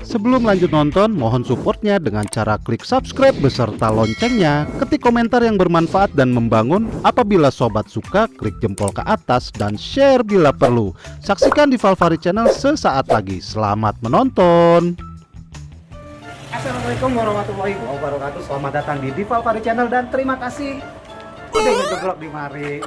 Sebelum lanjut nonton, mohon supportnya dengan cara klik subscribe beserta loncengnya, ketik komentar yang bermanfaat dan membangun. Apabila sobat suka, klik jempol ke atas dan share bila perlu. Saksikan di Valvari Channel sesaat lagi. Selamat menonton. Assalamualaikum warahmatullahi wabarakatuh. Selamat datang di Valvari Channel dan terima kasih udah ngejeblok di mari.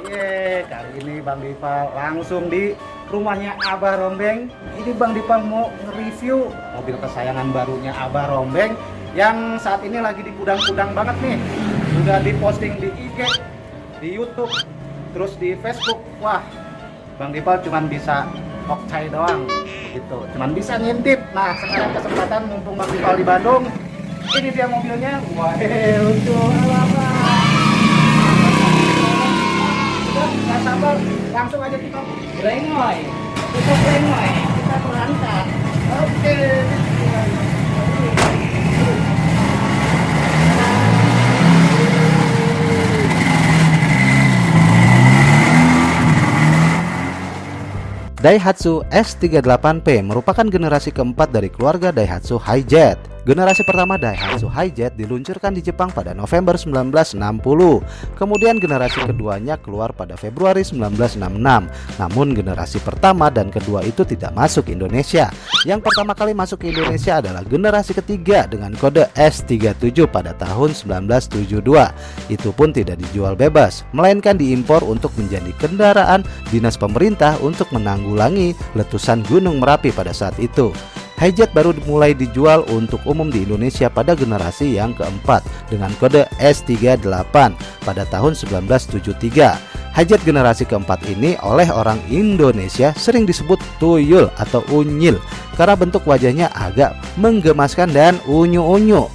Kali ini Bang Dival langsung di rumahnya Abah Rombeng. Ini Bang Dival mau nge-review mobil kesayangan barunya Abah Rombeng yang saat ini lagi dikudang-kudang banget nih. Sudah diposting di IG, di YouTube, terus di Facebook. Wah, Bang Dival cuman bisa okcai doang gitu, cuman bisa ngintip. Nah, sekarang kesempatan mumpung Bang Dival di Bandung, ini dia mobilnya. Wah, lucu apa? Sudah, nggak sabar, langsung aja kita brengoy, kita berangkat. Oke. Daihatsu S38P merupakan generasi keempat dari keluarga Daihatsu Hi-Jet. Generasi pertama Daihatsu Hi-Jet diluncurkan di Jepang pada November 1960. Kemudian generasi keduanya keluar pada Februari 1966. Namun generasi pertama dan kedua itu tidak masuk Indonesia. Yang pertama kali masuk ke Indonesia adalah generasi ketiga dengan kode S37 pada tahun 1972. Itu pun tidak dijual bebas, melainkan diimpor untuk menjadi kendaraan dinas pemerintah untuk menanggulangi letusan Gunung Merapi pada saat itu. Hi-Jet baru mulai dijual untuk umum di Indonesia pada generasi yang keempat dengan kode S38 pada tahun 1973. Hi-Jet generasi keempat ini oleh orang Indonesia sering disebut tuyul atau unyil karena bentuk wajahnya agak menggemaskan dan unyu-unyu.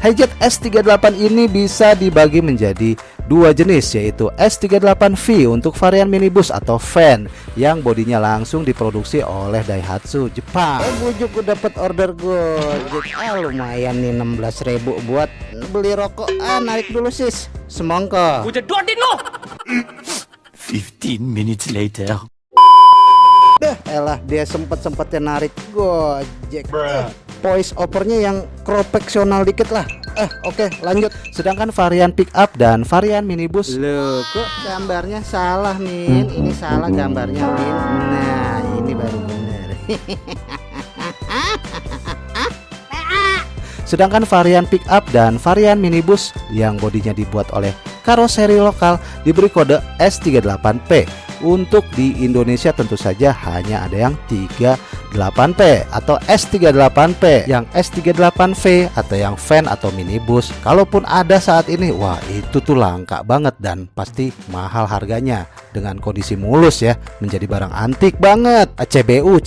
Hi-Jet S38 ini bisa dibagi menjadi dua jenis, yaitu S38V untuk varian minibus atau van yang bodinya langsung diproduksi oleh Daihatsu Jepang. Bujuk gue dapat order Gojek. Lumayan nih 16.000 buat beli rokok. Narik dulu sis, semongko. Udah doain lo. 15 minutes later. Elah, dia sempet-sempetnya narik Gojek. Voice overnya yang profesional dikit lah. Oke, lanjut. Sedangkan varian pick up dan varian minibus, Loh, kok gambarnya salah, Min? Ini salah gambarnya, Min. Nah, ini baru bener. sedangkan varian pick up dan varian minibus yang bodinya dibuat oleh karoseri lokal diberi kode S38P. Untuk di Indonesia tentu saja hanya ada yang 38P atau S38P. Yang S38V atau yang van atau minibus, kalaupun ada saat ini, wah itu tuh langka banget dan pasti mahal harganya. Dengan kondisi mulus ya, menjadi barang antik banget. CBU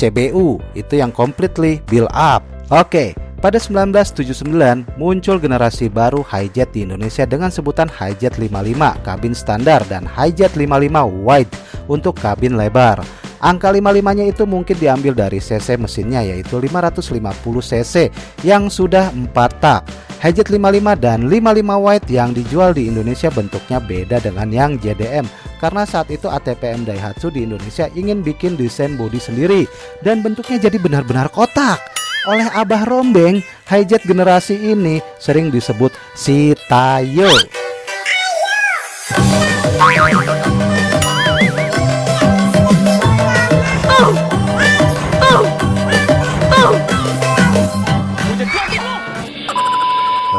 itu yang completely build up. Oke. Pada 1979 muncul generasi baru Hi-Jet di Indonesia dengan sebutan Hi-Jet 55 kabin standar dan Hi-Jet 55 wide untuk kabin lebar. Angka 55-nya itu mungkin diambil dari cc mesinnya, yaitu 550 cc yang sudah 4 tak. Hi-Jet 55 dan 55 wide yang dijual di Indonesia bentuknya beda dengan yang JDM karena saat itu ATPM Daihatsu di Indonesia ingin bikin desain bodi sendiri dan bentuknya jadi benar-benar kotak. Oleh Abah Rombeng, Hi-Jet generasi ini sering disebut si Tayo.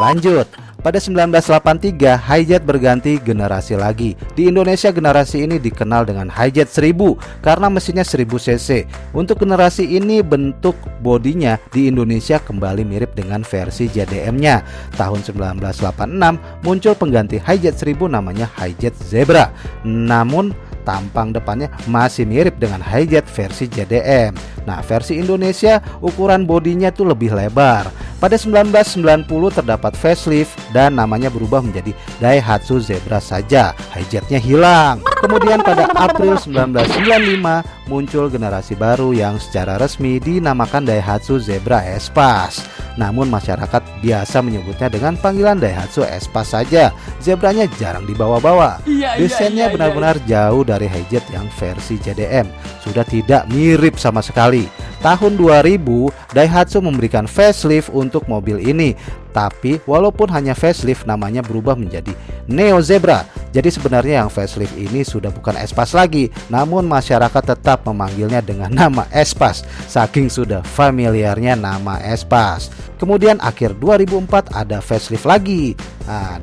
Lanjut. Pada 1983, Hi-Jet berganti generasi lagi. Di Indonesia generasi ini dikenal dengan Hi-Jet 1000 karena mesinnya 1000 cc. Untuk generasi ini bentuk bodinya di Indonesia kembali mirip dengan versi JDM-nya. Tahun 1986 muncul pengganti Hi-Jet 1000 namanya Hi-Jet Zebra. Namun tampang depannya masih mirip dengan Hi-Jet versi JDM. Nah, versi Indonesia ukuran bodinya tuh lebih lebar. Pada 1990 terdapat facelift dan namanya berubah menjadi Daihatsu Zebra saja. Hi-Jetnya hilang. Kemudian pada April 1995 muncul generasi baru yang secara resmi dinamakan Daihatsu Zebra Espace. Namun masyarakat biasa menyebutnya dengan panggilan Daihatsu Espace saja. Zebranya jarang dibawa-bawa. Desainnya benar-benar jauh dari Hijet yang versi JDM. Sudah tidak mirip sama sekali. Tahun 2000 Daihatsu memberikan facelift untuk mobil ini. Tapi walaupun hanya facelift, namanya berubah menjadi Neo Zebra. Jadi sebenarnya yang facelift ini sudah bukan Espace lagi, namun masyarakat tetap memanggilnya dengan nama Espace, saking sudah familiarnya nama Espace. Kemudian akhir 2004 ada facelift lagi,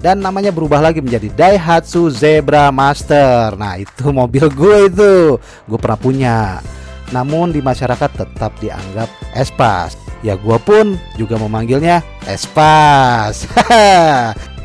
dan namanya berubah lagi menjadi Daihatsu Zebra Master. Nah itu mobil gue pernah punya. Namun di masyarakat tetap dianggap Espace. Ya gua pun juga memanggilnya Espace.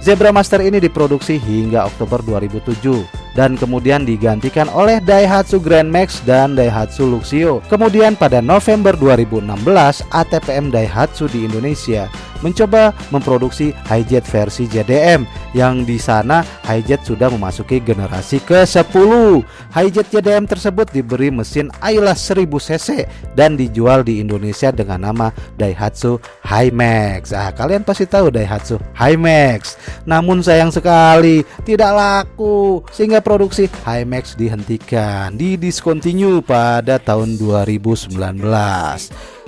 Zebra Master ini diproduksi hingga Oktober 2007 dan kemudian digantikan oleh Daihatsu Grand Max dan Daihatsu Luxio. Kemudian pada November 2016 ATPM Daihatsu di Indonesia mencoba memproduksi Hijet versi JDM, yang di sana Hijet sudah memasuki generasi ke-10. Hijet JDM tersebut diberi mesin Ayla 1000 cc dan dijual di Indonesia dengan nama Daihatsu Himax. Kalian pasti tahu Daihatsu Himax. Namun sayang sekali tidak laku, sehingga produksi Himax dihentikan, didiscontinue pada tahun 2019.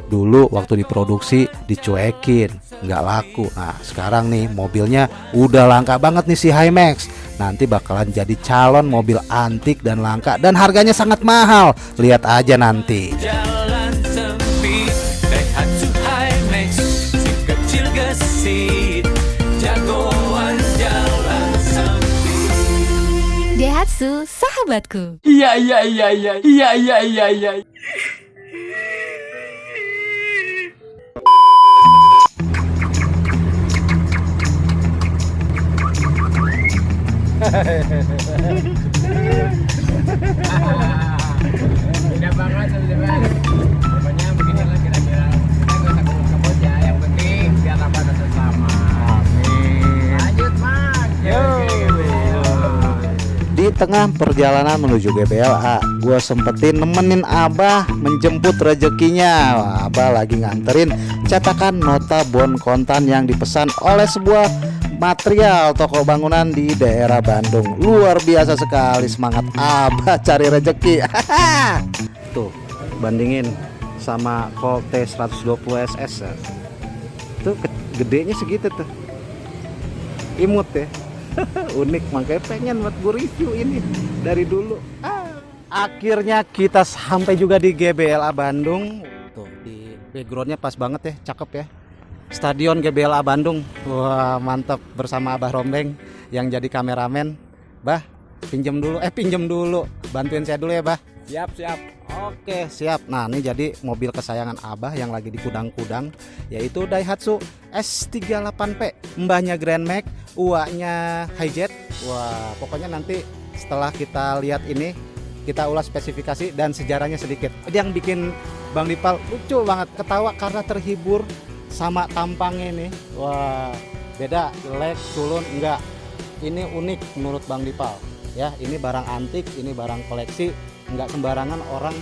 Dulu waktu diproduksi dicuekin, nggak laku. Nah sekarang nih mobilnya udah langka banget nih si Himax. Nanti bakalan jadi calon mobil antik dan langka, dan harganya sangat mahal. Lihat aja nanti. Jalan sempit, Daihatsu Himax, si kecil gesit, jagoan jalan sempit. Daihatsu sahabatku. Iya. Tidak banget teman-teman. Pokoknya beginilah kira-kira. Kita nggak usah kebut-kebut ya. Yang penting biar dapat sesama. Amin. Lanjut mas. Di tengah perjalanan menuju GBLA, gue sempetin nemenin Abah menjemput rezekinya. Abah lagi nganterin cetakan nota bon kontan yang dipesan oleh sebuah material toko bangunan di daerah Bandung. Luar biasa sekali semangat Abah cari rezeki. Tuh, bandingin sama Colt T120 SS. Tuh gedenya segitu tuh. Imut ya. Unik, makanya pengen buat gue review ini dari dulu. Akhirnya kita sampai juga di GBLA Bandung. Tuh di backgroundnya pas banget ya, cakep ya. Stadion GBLA Bandung. Wah mantap, bersama Abah Rombeng yang jadi kameramen. Bah, pinjem dulu, bantuin saya dulu ya Bah. Siap. Oke siap. Nah ini jadi mobil kesayangan Abah yang lagi dikudang-kudang, yaitu Daihatsu S38P, mbahnya Grand Max, uaknya Hijet. Wah pokoknya nanti setelah kita lihat ini, kita ulas spesifikasi dan sejarahnya sedikit. Yang bikin Bang Dipal lucu banget, ketawa karena terhibur sama tampangnya ini. Wah beda, jelek, culun, enggak. Ini unik menurut Bang Dipal ya. Ini barang antik, ini barang koleksi, enggak sembarangan orang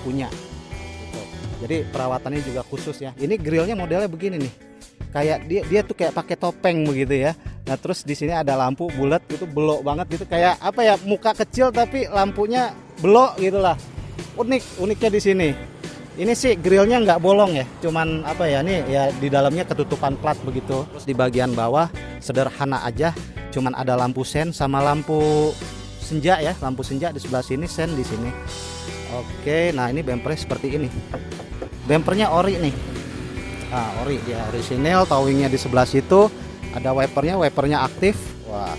punya gitu. Jadi perawatannya juga khusus ya. Ini grillnya modelnya begini nih, kayak dia tuh kayak pakai topeng begitu ya. Nah terus di sini ada lampu bulat gitu, belok banget gitu, kayak apa ya, muka kecil tapi lampunya belok gitulah. Uniknya di sini. Ini sih grillnya nggak bolong ya, cuman apa ya, nih ya di dalamnya ketutupan plat begitu. Terus di bagian bawah sederhana aja, cuman ada lampu sen sama lampu senja ya, lampu senja di sebelah sini, sen di sini. Oke, nah ini bempernya seperti ini. Bempernya ori nih. Nah, ori ya, orisinil, towingnya di sebelah situ. Ada wipernya aktif. Wah,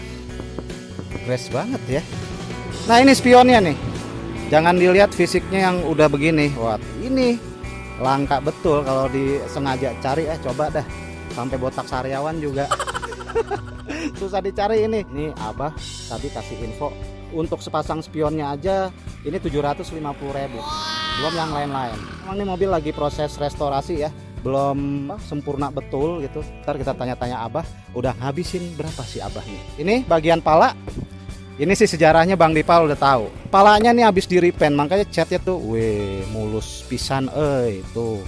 keren banget ya. Nah ini spionnya nih. Jangan dilihat fisiknya yang udah begini. Wah, ini langka betul kalau disengaja cari. Coba dah, sampai botak sariawan juga. Susah dicari ini. Ini Abah tadi kasih info. Untuk sepasang spionnya aja ini 750.000. Belum yang lain-lain. Emang ini mobil lagi proses restorasi ya, belum sempurna betul gitu. Ntar kita tanya-tanya Abah, udah ngabisin berapa sih Abah nih. Ini bagian pala Ini sih sejarahnya Bang Dipal udah tahu. Palanya nih habis di repaint, makanya catnya tuh mulus pisan tuh.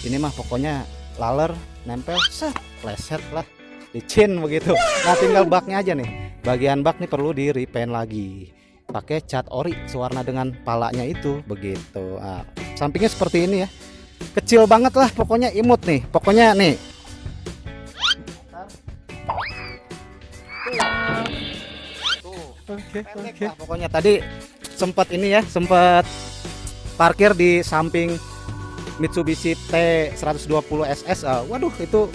Ini mah pokoknya laler nempel set pleset lah. Licin begitu. Nah, tinggal baknya aja nih. Bagian bak nih perlu di repaint lagi. Pakai cat ori sewarna dengan palanya itu begitu. Nah, sampingnya seperti ini ya. Kecil banget lah pokoknya, imut nih. Pokoknya nih. Oke. Pokoknya tadi sempat ini ya, sempat parkir di samping Mitsubishi T120 SS. Waduh, itu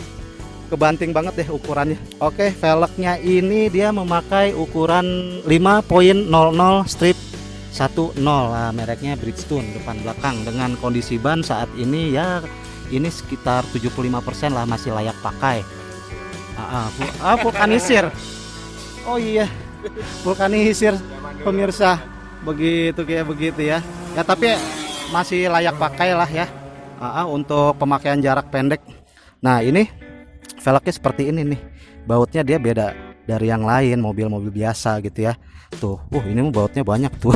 kebanting banget deh ukurannya. Oke, velgnya ini dia memakai ukuran 5.00 strip 10. Nah, mereknya Bridgestone depan belakang dengan kondisi ban saat ini ya ini sekitar 75% lah masih layak pakai. Vulkanisir. Oh iya. Vulkanisir pemirsa. Begitu kayak begitu ya. Ya tapi masih layak pakai lah ya. Untuk pemakaian jarak pendek. Nah, ini velgnya seperti ini nih. Bautnya dia beda dari yang lain, mobil-mobil biasa gitu ya. Tuh, ini mah bautnya banyak tuh.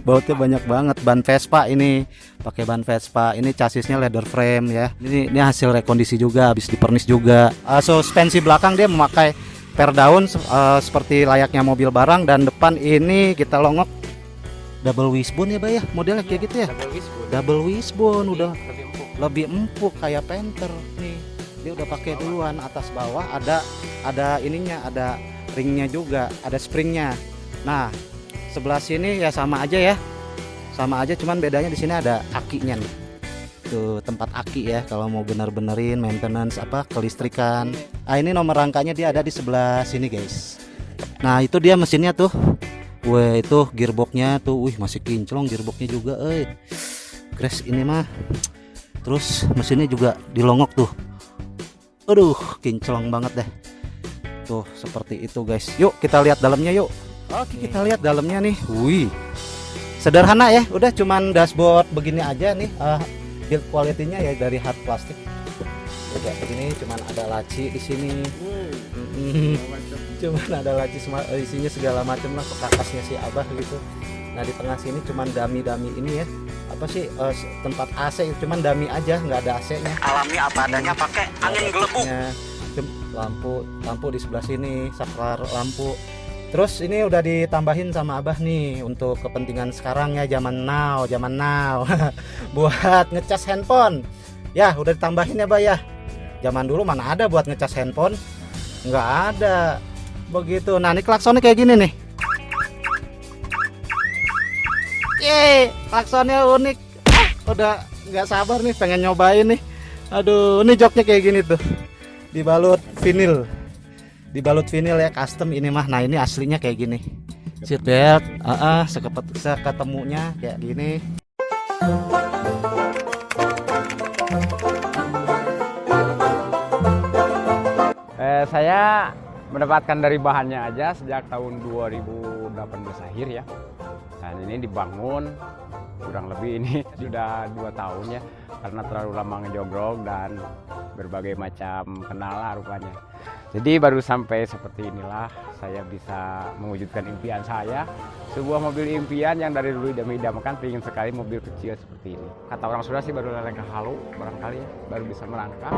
Bautnya banyak banget. Ban Vespa ini, pakai ban Vespa. Ini chassisnya leather frame ya. Ini hasil rekondisi juga, habis dipernis juga. Suspensi belakang dia memakai per daun seperti layaknya mobil barang, dan depan ini kita longok double wishbone ya, Bay ya. Modelnya kayak gitu ya. Double wishbone udah lebih empuk kayak Panther nih. Dia udah pakai duluan atas bawah, ada ininya, ada ringnya juga, ada springnya. Nah, sebelah sini ya sama aja ya, sama aja, cuman bedanya di sini ada akinya nih. Tuh tempat aki ya kalau mau bener-benerin maintenance kelistrikan. Ini nomor rangkanya dia ada di sebelah sini guys. Nah, itu dia mesinnya tuh. Itu gearboxnya tuh, masih kinclong gearboxnya juga, Crash ini mah. Terus mesinnya juga dilongok tuh. Aduh, kinclong banget deh. Tuh seperti itu guys. Yuk kita lihat dalamnya yuk. Oke, kita lihat dalamnya nih. Sederhana ya, udah cuman dashboard begini aja nih. Build quality-nya ya dari hard plastik. Kayak begini, cuman ada laci di sini. Cuman ada laci, isinya segala macam lah, perkakasnya si Abah gitu. Nah, di tengah sini cuman dami-dami ini ya. Tempat AC, cuman dami aja, nggak ada AC-nya. Alami apa adanya, pakai angin gelembung. Lampu di sebelah sini, saklar lampu. Terus ini udah ditambahin sama Abah nih untuk kepentingan sekarang ya, zaman now. Buat ngecas handphone. Ya, udah ditambahin ya, Bah ya. Zaman dulu mana ada buat ngecas handphone? Nggak ada. Begitu. Nah, ini klaksonnya kayak gini nih. Klaksonnya unik. Udah nggak sabar nih pengen nyobain nih. Aduh, ini joknya kayak gini tuh. Dibalut vinil ya, custom ini mah. Nah, ini aslinya kayak gini. Seat belt, seketemunya kayak gini. Saya mendapatkan dari bahannya aja sejak tahun 2018 akhir ya. Dan ini dibangun kurang lebih ini sudah 2 tahun ya, karena terlalu lama ngejogrok dan berbagai macam kendala rupanya. Jadi baru sampai seperti inilah saya bisa mewujudkan impian saya, sebuah mobil impian yang dari dulu idam-idamkan, pengen sekali mobil kecil seperti ini. Kata orang Sunda sih baru langkah halu barangkali ya, baru bisa melangkah.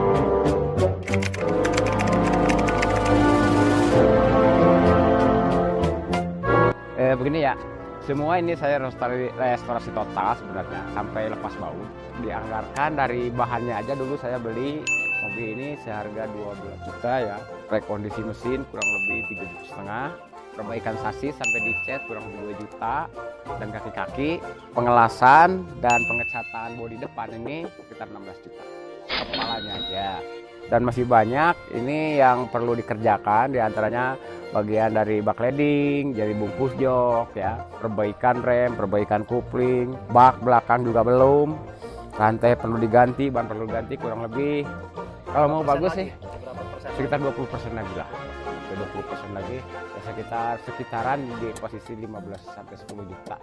Begini ya, semua ini saya restorasi total sebenarnya sampai lepas baut. Dianggarkan dari bahannya aja, dulu saya beli mobil ini seharga 12 juta ya. Rekondisi mesin kurang lebih 3,5 juta. Perbaikan sasis sampai dicat kurang lebih 2 juta. Dan kaki-kaki, pengelasan dan pengecatan bodi depan ini sekitar 16 juta. Kepalanya aja. Dan masih banyak ini yang perlu dikerjakan, diantaranya bagian dari bak leading, jadi bungkus jok ya, perbaikan rem, perbaikan kopling, bak belakang juga belum, rantai perlu diganti, ban perlu diganti kurang lebih. Kalau mau bagus sih sekitar 20% lagi lah, 20% lagi ya, sekitaran di posisi 15 sampai 10 juta.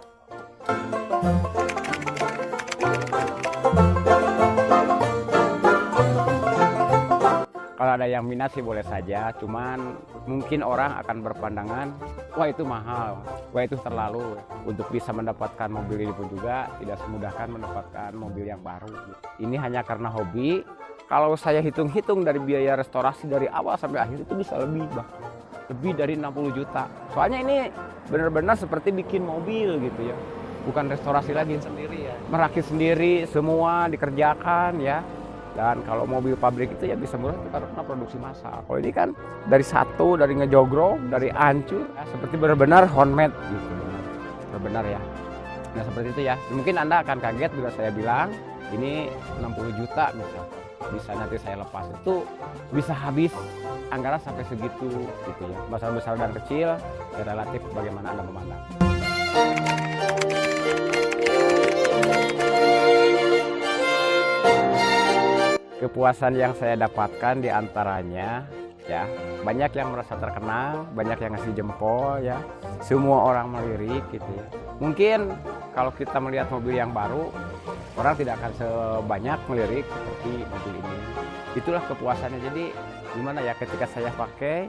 Kalau ada ada yang minat sih boleh saja, cuman mungkin orang akan berpandangan, wah itu mahal, wah itu terlalu. Untuk bisa mendapatkan mobil ini pun juga tidak semudahkan mendapatkan mobil yang baru. Ini hanya karena hobi. Kalau saya hitung-hitung dari biaya restorasi dari awal sampai akhir itu bisa lebih, lebih dari 60 juta. Soalnya ini benar-benar seperti bikin mobil gitu ya, bukan restorasi lagi. Sendiri ya. Merakit sendiri, semua dikerjakan ya. Dan kalau mobil pabrik itu ya bisa murah itu karena produksi massal. Kalau ini kan dari satu, dari ngejogrok, dari hancur, ya, seperti benar-benar handmade gitu. Benar-benar ya. Nah seperti itu ya. Mungkin Anda akan kaget bila saya bilang ini 60 juta misalnya. Bisa nanti saya lepas itu bisa habis anggaran sampai segitu gitu ya. Masalah besar dan kecil ya relatif bagaimana Anda memandang. Kepuasan yang saya dapatkan diantaranya ya banyak yang merasa terkenal, banyak yang ngasih jempol ya, semua orang melirik gitu ya. Mungkin kalau kita melihat mobil yang baru, orang tidak akan sebanyak melirik seperti mobil ini. Itulah kepuasannya. Jadi gimana ya ketika saya pakai,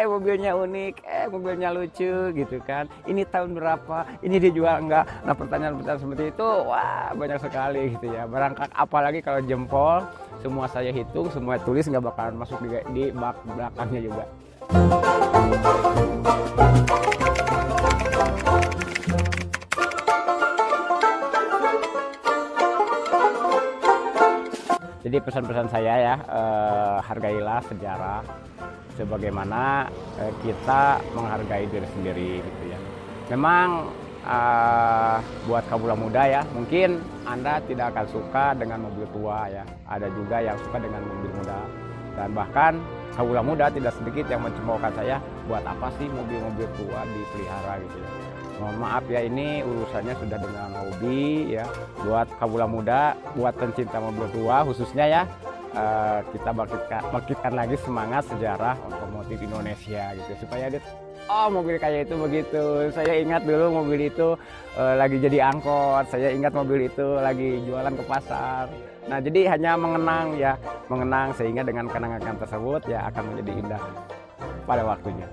mobilnya unik, mobilnya lucu gitu kan. Ini tahun berapa? Ini dijual enggak? Nah pertanyaan-pertanyaan seperti itu, wah banyak sekali gitu ya. Merangkak apalagi kalau jempol, semua saya hitung, semua tulis nggak bakalan masuk di bak belakangnya juga. Jadi pesan-pesan saya ya, hargailah sejarah sebagaimana kita menghargai diri sendiri gitu ya. Memang buat kaula muda ya, mungkin Anda tidak akan suka dengan mobil tua ya. Ada juga yang suka dengan mobil muda. Dan bahkan kaula muda tidak sedikit yang mencemoohkan saya, buat apa sih mobil-mobil tua dipelihara gitu ya. Mohon maaf ya, ini urusannya sudah dengan hobi ya. Buat kaula muda, buat pencinta mobil tua khususnya ya, kita bangkitkan lagi semangat sejarah otomotif Indonesia gitu supaya dia mobil kayak itu begitu. Saya ingat dulu mobil itu lagi jadi angkot, saya ingat mobil itu lagi jualan ke pasar. Nah jadi hanya mengenang sehingga dengan kenangan tersebut ya akan menjadi indah pada waktunya.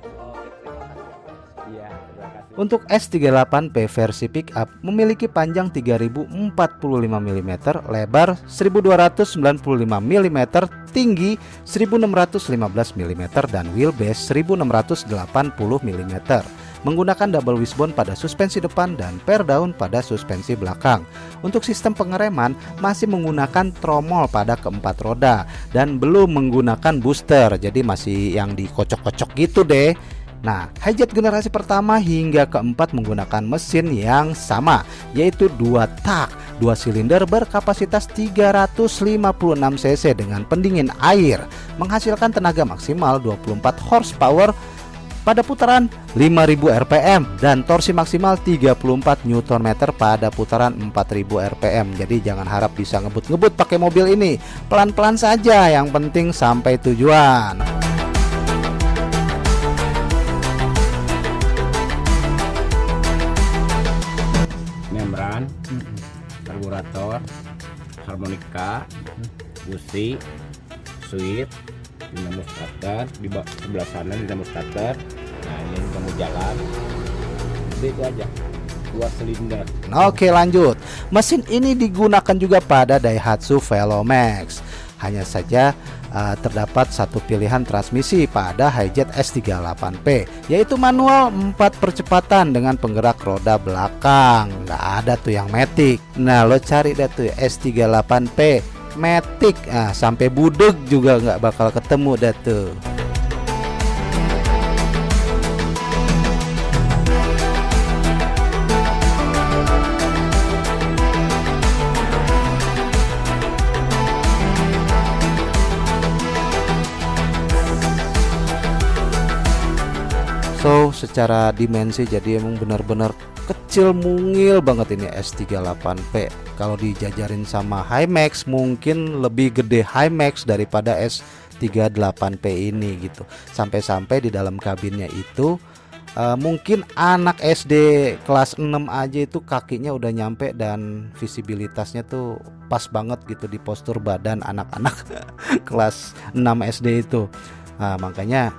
Iya, terima kasih. Untuk S38P versi pickup memiliki panjang 3045 mm, lebar 1295 mm, tinggi 1615 mm dan wheelbase 1680 mm. Menggunakan double wishbone pada suspensi depan dan per daun pada suspensi belakang. Untuk sistem pengereman masih menggunakan tromol pada keempat roda dan belum menggunakan booster, jadi masih yang dikocok-kocok gitu deh. Nah, hijet generasi pertama hingga keempat menggunakan mesin yang sama, yaitu 2 tak, 2 silinder berkapasitas 356 cc dengan pendingin air, menghasilkan tenaga maksimal 24 horsepower pada putaran 5000 rpm dan torsi maksimal 34 Nm pada putaran 4000 rpm. Jadi jangan harap bisa ngebut-ngebut pakai mobil ini, pelan-pelan saja, yang penting sampai tujuan. Membran, karburator, harmonika, busi, switch, dinamo starter, di sebelah sana dinamo starter. Nah ini kamu jalan, itu aja, 2 silinder. Oke lanjut, mesin ini digunakan juga pada Daihatsu Velomax. Hanya saja terdapat satu pilihan transmisi pada hijet S38P, yaitu manual 4 percepatan dengan penggerak roda belakang. Nggak ada tuh yang matic. Nah lo cari dah tuh S38P matic, sampai budeg juga nggak bakal ketemu dah tuh. So secara dimensi jadi emang benar-benar kecil mungil banget ini S38P. Kalau dijajarin sama Himax mungkin lebih gede Himax daripada S38P ini gitu. Sampai-sampai di dalam kabinnya itu Mungkin anak SD kelas 6 aja itu kakinya udah nyampe dan visibilitasnya tuh pas banget gitu di postur badan anak-anak kelas 6 SD itu. Makanya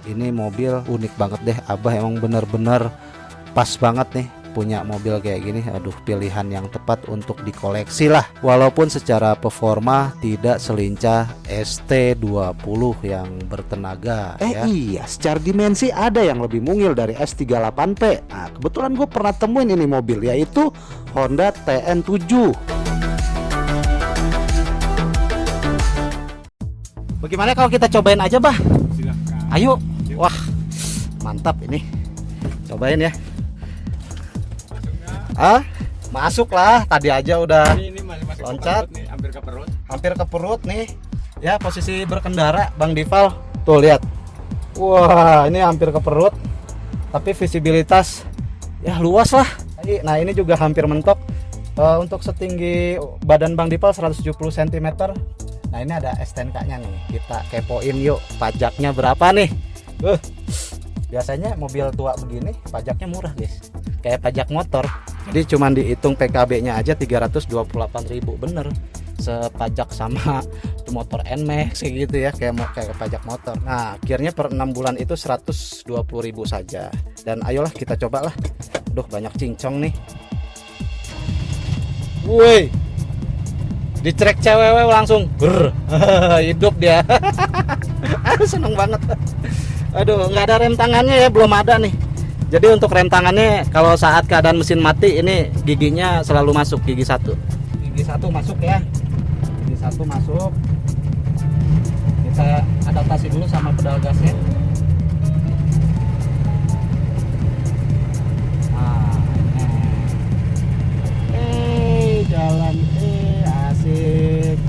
ini mobil unik banget deh. Abah emang bener-bener pas banget nih punya mobil kayak gini. Aduh, pilihan yang tepat untuk dikoleksi lah. Walaupun secara performa tidak selincah ST20 yang bertenaga ya. Iya, secara dimensi ada yang lebih mungil dari S38P. Nah, kebetulan gue pernah temuin ini mobil, yaitu Honda TN7. Bagaimana kalau kita cobain aja, Bah? Ayo. Wah, mantap ini. Cobain ya. Masuk lah. Tadi aja udah Ini masih loncat. nih, hampir ke perut. Hampir ke perut nih. Ya, posisi berkendara Bang Dival. Tuh lihat. Wah, ini hampir ke perut. Tapi visibilitas ya luas lah. Nah, ini juga hampir mentok. Untuk setinggi badan Bang Dival 170 cm. Nah, ini ada STNK-nya nih. Kita kepoin yuk, pajaknya berapa nih? Biasanya mobil tua begini pajaknya murah, guys. Kayak pajak motor. Jadi cuman dihitung PKB-nya aja 328.000, bener. Sepajak sama motor NMAX kayak gitu ya, kayak pajak motor. Nah, akhirnya per 6 bulan itu 120.000 saja. Dan ayolah kita cobalah. Aduh, banyak cincong nih. Woi. Dicerek cewek langsung hidup dia. Seneng banget. Aduh, nggak ada rem tangannya ya, belum ada nih. Jadi untuk rem tangannya kalau saat keadaan mesin mati ini giginya selalu masuk, gigi satu masuk ya, gigi satu masuk. Kita adaptasi dulu sama pedal gasnya. Jalan asik.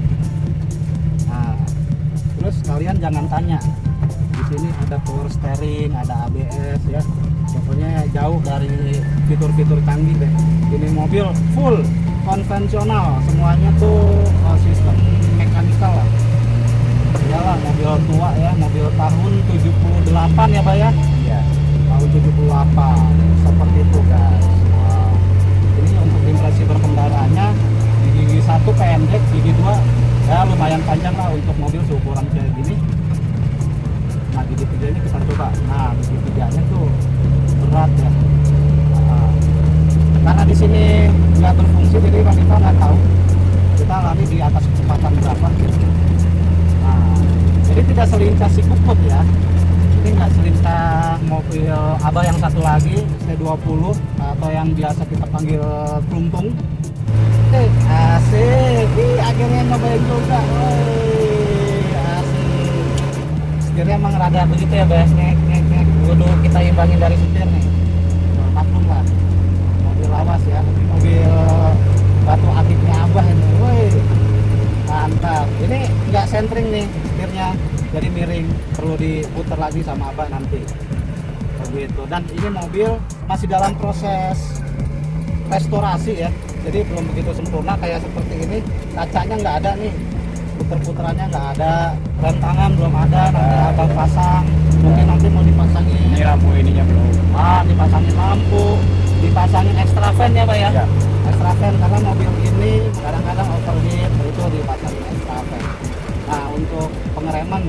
Nah, terus kalian jangan tanya. Di sini ada power steering, ada ABS ya. Pokoknya jauh dari fitur-fitur canggih deh. Ini mobil full konvensional, semuanya tuh sistem mekanikal lah. Iyalah, mobil tua ya, mobil tahun 78 ya, Pak ya. Iya, tahun 78. Seperti itu, guys. Wow. Ini untuk impresi berkendaraannya, di gigi satu pendek, gigi dua ya lumayan panjang lah untuk mobil seukuran kayak gini. Nah, gigi tiga ini kita coba. Nah, gigi tiganya tuh berat ya. Karena di sini nggak berfungsi, jadi kita nggak tahu kita lari di atas kecepatan berapa. Nah, jadi tidak selincah si Kukut ya. Ini nggak selincah mobil Abah yang satu lagi C20 atau yang biasa kita panggil Keluntung. Asik, akhirnya nyobain juga. Asik. Setirnya emang rada begitu ya, Bes. Ngek. Kudu kita imbangin dari setir nih. Maklum lah. Mobil lawas ya, mobil batu akiknya Abah ini. Woi, mantap. Ini nggak sentring nih setirnya, jadi miring. Perlu diputar lagi sama Abah nanti. Begitu. Dan ini mobil masih dalam proses restorasi ya. Jadi belum begitu sempurna kayak seperti ini. Kacanya nggak ada nih, puter-puterannya nggak ada, rem tangan belum ada, nanti Abang pasang. Mungkin nanti mau dipasangin. Ini lampu ininya belum. Dipasangin lampu, dipasangin extra fan ya, Pak ya. Extra fan karena mobil ini kadang-kadang overheat, itu dipasangin extra fan. Nah, untuk pengereman,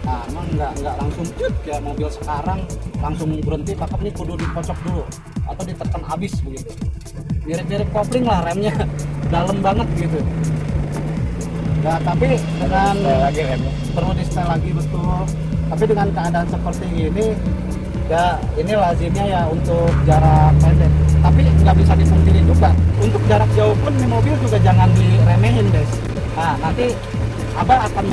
nah emang nggak langsung cut ya mobil sekarang langsung berhenti, pakai ini kudu dikocok dulu atau ditekan habis begitu. Mirip-mirip kopling lah remnya, dalam banget gitu. Ya, tapi dengan Lagi remnya. perlu di setel lagi, betul. Tapi dengan keadaan seperti ini, ya ini lazimnya ya untuk jarak pendek. Tapi nggak bisa dipungkiri juga, untuk jarak jauh pun ini mobil juga jangan diremehin, guys. Nah, nanti Abah akan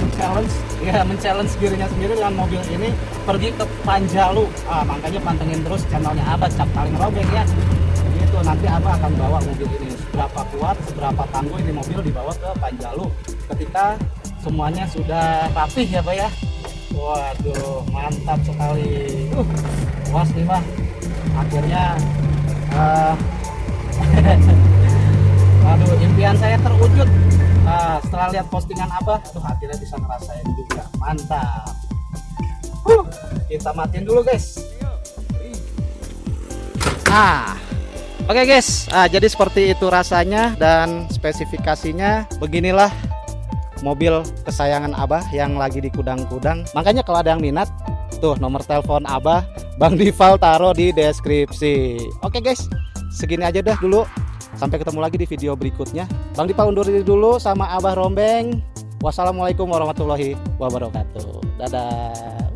men-challenge dirinya sendiri dengan mobil ini pergi ke Panjalu. Makanya pantengin terus channelnya Abah, Cap Paling Robek ya. Gitu, nanti Abah akan bawa mobil ini seberapa kuat, seberapa tangguh ini mobil dibawa ke Panjalu ketika semuanya sudah rapih ya, Pak ya. Waduh, mantap sekali. Puas nih, Pak. Akhirnya waduh, impian saya terwujud. Setelah lihat postingan Abah, akhirnya bisa ngerasain juga. Mantap. Kita matiin dulu, guys. Oke guys, jadi seperti itu rasanya dan spesifikasinya. Beginilah mobil kesayangan Abah yang lagi di kudang-kudang. Makanya kalau ada yang minat, tuh nomor telepon Abah Bang Dival taruh di deskripsi. Oke guys, segini aja dah dulu. Sampai ketemu lagi di video berikutnya. Bang Dival undur diri dulu sama Abah Rombeng. Wassalamualaikum warahmatullahi wabarakatuh. Dadah.